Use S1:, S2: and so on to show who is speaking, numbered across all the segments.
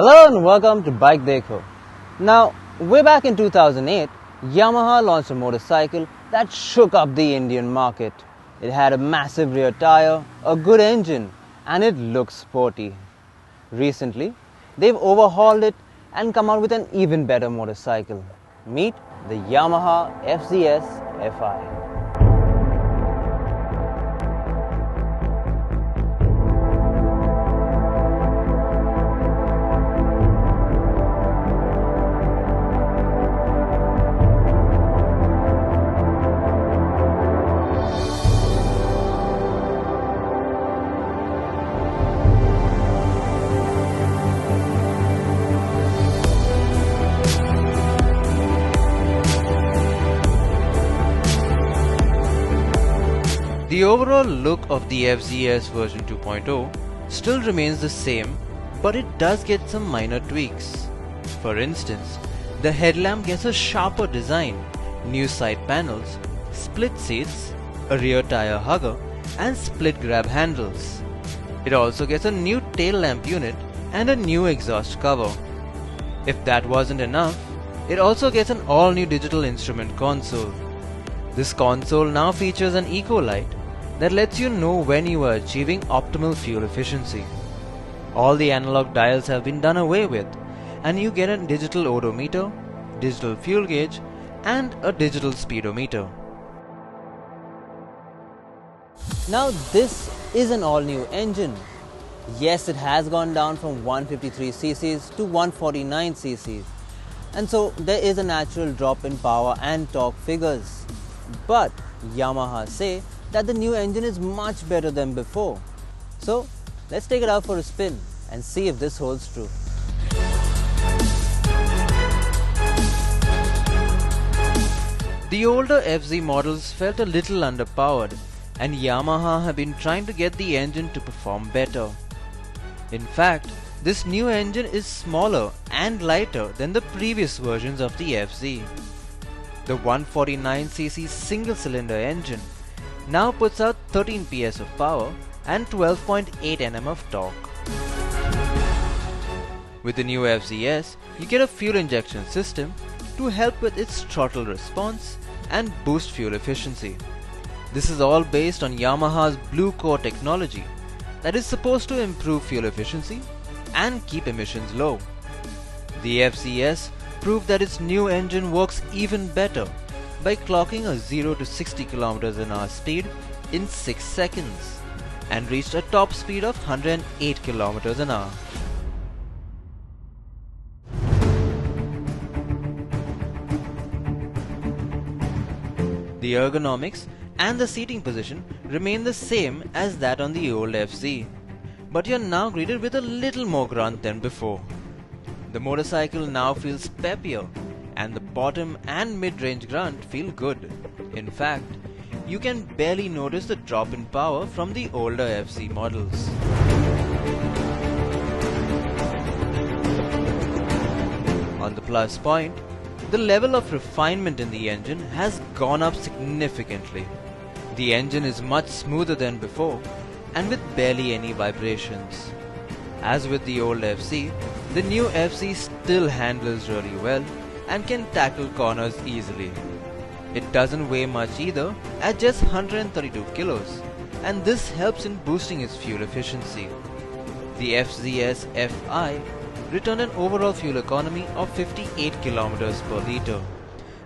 S1: Hello and welcome to BikeDekho. Now, way back in 2008, Yamaha launched a motorcycle that shook up the Indian market. It had a massive rear tyre, a good engine, and it looked sporty. Recently, they've overhauled it and come out with an even better motorcycle. Meet the Yamaha FZ-S FI.
S2: The overall look of the FZ-S version 2.0 still remains the same, but it does get some minor tweaks. For instance, the headlamp gets a sharper design, new side panels, split seats, a rear tire hugger, and split grab handles. It also gets a new tail lamp unit and a new exhaust cover. If that wasn't enough, it also gets an all-new digital instrument console. This console now features an eco light that lets you know when you are achieving optimal fuel efficiency. All the analog dials have been done away with, and you get a digital odometer, digital fuel gauge, and a digital speedometer.
S1: Now this is an all-new engine. Yes, it has gone down from 153cc to 149cc, and so there is a natural drop in power and torque figures. But Yamaha say that the new engine is much better than before. So let's take it out for a spin and see if this holds true.
S2: The older FZ models felt a little underpowered, and Yamaha have been trying to get the engine to perform better. In fact, this new engine is smaller and lighter than the previous versions of the FZ. The 149cc single-cylinder engine now puts out 13 PS of power and 12.8 Nm of torque. With the new FZ-S, you get a fuel injection system to help with its throttle response and boost fuel efficiency. This is all based on Yamaha's Blue Core technology that is supposed to improve fuel efficiency and keep emissions low. The FZ-S proved that its new engine works even better by clocking a 0 to 60 km/h speed in 6 seconds and reached a top speed of 108 km/h. The ergonomics and the seating position remain the same as that on the old FZ, but you're now greeted with a little more grunt than before. The motorcycle now feels peppier, and the bottom and mid-range grunt feel good. In fact, you can barely notice the drop in power from the older FZ models. On the plus point, the level of refinement in the engine has gone up significantly. The engine is much smoother than before, and with barely any vibrations. As with the old FZ, the new FZ still handles really well and can tackle corners easily. It doesn't weigh much either at just 132 kilos, and this helps in boosting its fuel efficiency. The FZ-S FI returned an overall fuel economy of 58 kilometers per litre,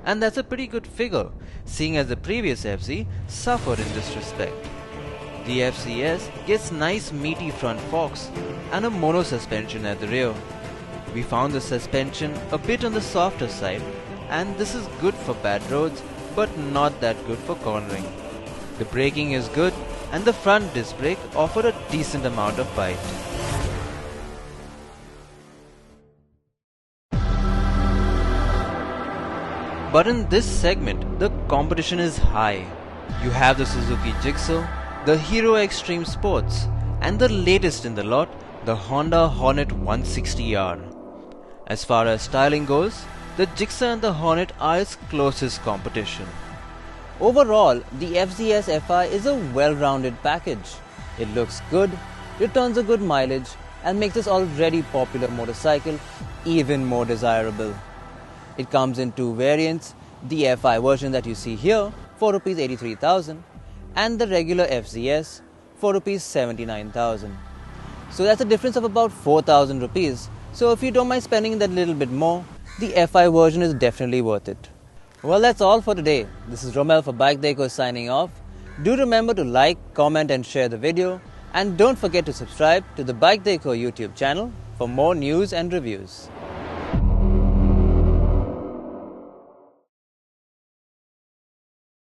S2: and that's a pretty good figure seeing as the previous FZ suffered in this respect. The FZ-S gets nice meaty front forks and a mono suspension at the rear. We found the suspension a bit on the softer side, and this is good for bad roads but not that good for cornering. The braking is good, and the front disc brake offered a decent amount of bite. But in this segment, the competition is high. You have the Suzuki Gixxer, the Hero Extreme Sports, and the latest in the lot, the Honda Hornet 160R. As far as styling goes, the Gixxer and the Hornet are its closest competition.
S1: Overall, the FZ-S FI is a well-rounded package. It looks good, returns a good mileage, and makes this already popular motorcycle even more desirable. It comes in two variants, the FI version that you see here for Rs 83,000 and the regular FZ-S for Rs 79,000. So that's a difference of about 4,000 rupees. So if you don't mind spending that little bit more, the FI version is definitely worth it. Well, that's all for today. This is Romel for BikeDekho signing off. Do remember to like, comment and share the video, and don't forget to subscribe to the BikeDekho YouTube channel for more news and reviews.